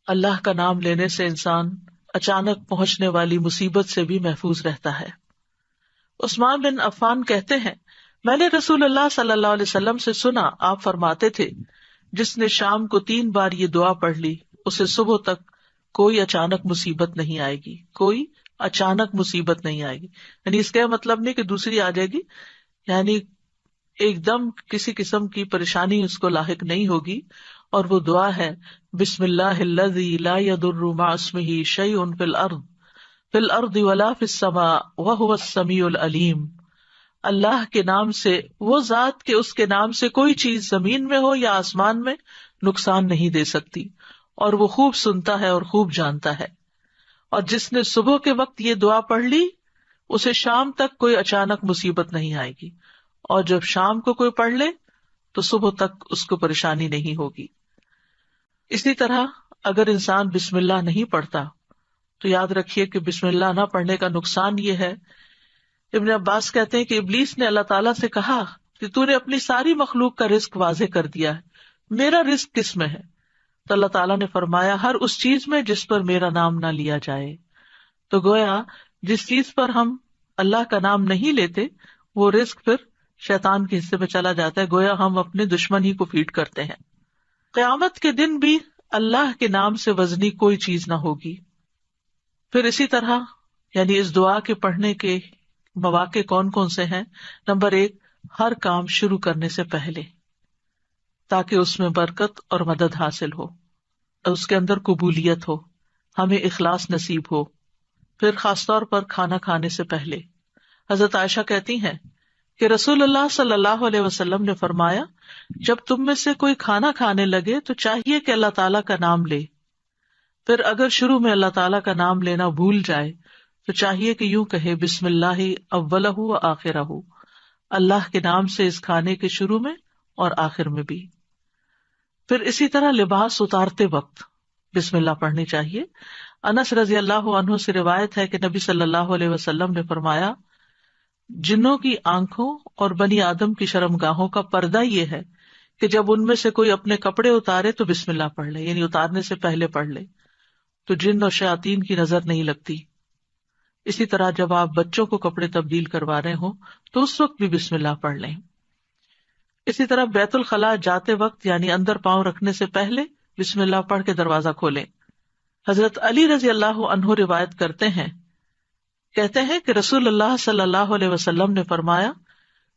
اللہ کا نام لینے سے انسان اچانک پہنچنے والی مصیبت سے بھی محفوظ رہتا ہے۔ عثمان بن عفان کہتے ہیں، میں نے رسول اللہ صلی اللہ علیہ وسلم سے سنا، آپ فرماتے تھے جس نے شام کو 3 بار یہ دعا پڑھ لی اسے صبح تک کوئی اچانک مصیبت نہیں آئے گی، کوئی اچانک مصیبت نہیں آئے گی۔ یعنی اس کا مطلب نہیں کہ دوسری آ جائے گی، یعنی ایک دم کسی قسم کی پریشانی اس کو لاحق نہیں ہوگی۔ اور وہ دعا ہے بسم اللہ الذی لا یضر مع اسمہ شیء فی الارض ولا فی السماء وہو السمیع العلیم۔ اللہ کے نام سے، وہ ذات کہ اس کے نام سے کوئی چیز زمین میں ہو یا آسمان میں نقصان نہیں دے سکتی، اور وہ خوب سنتا ہے اور خوب جانتا ہے۔ اور جس نے صبح کے وقت یہ دعا پڑھ لی اسے شام تک کوئی اچانک مصیبت نہیں آئے گی، اور جب شام کو کوئی پڑھ لے تو صبح تک اس کو پریشانی نہیں ہوگی۔ اسی طرح اگر انسان بسم اللہ نہیں پڑھتا تو یاد رکھیے کہ بسم اللہ نہ پڑھنے کا نقصان یہ ہے، ابن عباس کہتے ہیں کہ ابلیس نے اللہ تعالیٰ سے کہا کہ تو نے اپنی ساری مخلوق کا رزق واضح کر دیا ہے، میرا رزق کس میں ہے؟ تو اللہ تعالیٰ نے فرمایا ہر اس چیز میں جس پر میرا نام نہ لیا جائے۔ تو گویا جس چیز پر ہم اللہ کا نام نہیں لیتے وہ رزق پھر شیطان کے حصے میں چلا جاتا ہے، گویا ہم اپنے دشمن ہی کو فیڈ کرتے ہیں۔ قیامت کے دن بھی اللہ کے نام سے وزنی کوئی چیز نہ ہوگی۔ پھر اسی طرح یعنی اس دعا کے پڑھنے کے مواقع کون کون سے ہیں؟ نمبر 1، ہر کام شروع کرنے سے پہلے، تاکہ اس میں برکت اور مدد حاصل ہو، اس کے اندر قبولیت ہو، ہمیں اخلاص نصیب ہو۔ پھر خاص طور پر کھانا کھانے سے پہلے حضرت عائشہ کہتی ہیں کہ رسول اللہ صلی اللہ علیہ وسلم نے فرمایا جب تم میں سے کوئی کھانا کھانے لگے تو چاہیے کہ اللہ تعالیٰ کا نام لے، پھر اگر شروع میں اللہ تعالیٰ کا نام لینا بھول جائے تو چاہیے کہ یوں کہے بسم اللہ اولہ و آخرہ، اللہ کے نام سے اس کھانے کے شروع میں اور آخر میں بھی۔ پھر اسی طرح لباس اتارتے وقت بسم اللہ پڑھنی چاہیے۔ انس رضی اللہ عنہ سے روایت ہے کہ نبی صلی اللہ علیہ وسلم نے فرمایا جنوں کی آنکھوں اور بنی آدم کی شرمگاہوں کا پردہ یہ ہے کہ جب ان میں سے کوئی اپنے کپڑے اتارے تو بسم اللہ پڑھ لے، یعنی اتارنے سے پہلے پڑھ لے، تو جن اور شیاطین کی نظر نہیں لگتی۔ اسی طرح جب آپ بچوں کو کپڑے تبدیل کروا رہے ہوں تو اس وقت بھی بسم اللہ پڑھ لیں۔ اسی طرح بیت الخلاء جاتے وقت یعنی اندر پاؤں رکھنے سے پہلے بسم اللہ پڑھ کے دروازہ کھولیں۔ حضرت علی رضی اللہ عنہ روایت کرتے ہیں، کہتے ہیں کہ رسول اللہ صلی اللہ علیہ وسلم نے فرمایا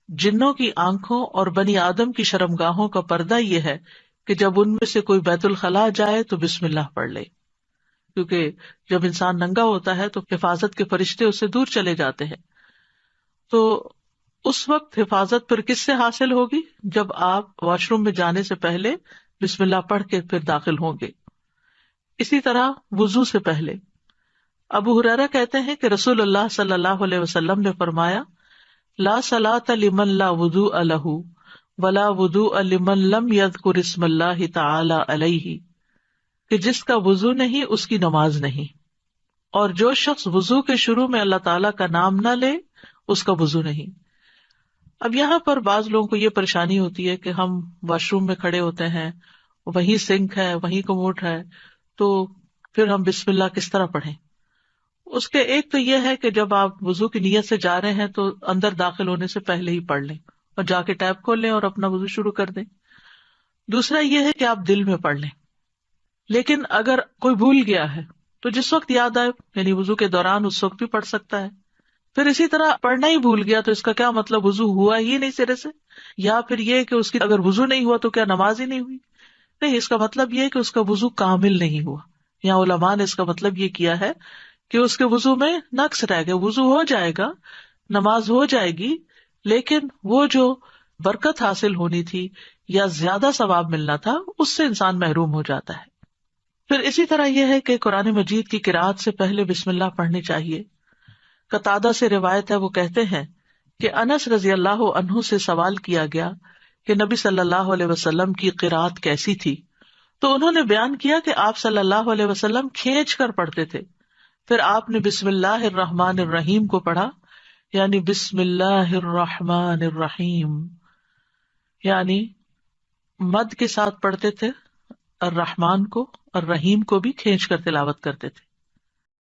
جنوں کی آنکھوں اور بنی آدم کی شرمگاہوں کا پردہ یہ ہے کہ جب ان میں سے کوئی بیت الخلاء جائے تو بسم اللہ پڑھ لے، کیونکہ جب انسان ننگا ہوتا ہے تو حفاظت کے فرشتے اسے دور چلے جاتے ہیں، تو اس وقت حفاظت پھر کس سے حاصل ہوگی؟ جب آپ واش روم میں جانے سے پہلے بسم اللہ پڑھ کے پھر داخل ہوں گے۔ اسی طرح وضو سے پہلے ابو ہریرہ کہتے ہیں کہ رسول اللہ صلی اللہ علیہ وسلم نے فرمایا لا صلاۃ لمن لا وضوء لہ ولا وضوء لمن لم یذکر اسم اللہ تعالی علیہ، کہ جس کا وضو نہیں اس کی نماز نہیں، اور جو شخص وضو کے شروع میں اللہ تعالیٰ کا نام نہ لے اس کا وضو نہیں۔ اب یہاں پر بعض لوگوں کو یہ پریشانی ہوتی ہے کہ ہم واش روم میں کھڑے ہوتے ہیں، وہیں سنک ہے، وہیں کموڈ ہے، تو پھر ہم بسم اللہ کس طرح پڑھیں؟ اس کے ایک تو یہ ہے کہ جب آپ وضو کی نیت سے جا رہے ہیں تو اندر داخل ہونے سے پہلے ہی پڑھ لیں اور جا کے ٹیپ کھول لیں اور اپنا وضو شروع کر دیں۔ دوسرا یہ ہے کہ آپ دل میں پڑھ لیں، لیکن اگر کوئی بھول گیا ہے تو جس وقت یاد آئے یعنی وضو کے دوران اس وقت بھی پڑھ سکتا ہے۔ پھر اسی طرح پڑھنا ہی بھول گیا تو اس کا کیا مطلب وضو ہوا ہی نہیں سرے سے، یا پھر یہ کہ اس کی اگر وضو نہیں ہوا تو کیا نماز ہی نہیں ہوئی؟ نہیں، اس کا مطلب یہ ہے کہ اس کا وضو کامل نہیں ہوا۔ یہاں علماء نے اس کا مطلب یہ کیا ہے کہ اس کے وضو میں نقص رہ گیا، وضو ہو جائے گا، نماز ہو جائے گی، لیکن وہ جو برکت حاصل ہونی تھی یا زیادہ ثواب ملنا تھا اس سے انسان محروم ہو جاتا ہے۔ پھر اسی طرح یہ ہے کہ قرآن مجید کی قرأت سے پہلے بسم اللہ پڑھنی چاہیے۔ قتادہ سے روایت ہے، وہ کہتے ہیں کہ انس رضی اللہ عنہ سے سوال کیا گیا کہ نبی صلی اللہ علیہ وسلم کی قرأت کیسی تھی، تو انہوں نے بیان کیا کہ آپ صلی اللہ علیہ وسلم کھینچ کر پڑھتے تھے، پھر آپ نے بسم اللہ الرحمن الرحیم کو پڑھا، یعنی بسم اللہ الرحمن الرحیم، یعنی مد کے ساتھ پڑھتے تھے، الرحمان کو اور رحیم کو بھی کھینچ کر تلاوت کرتے تھے.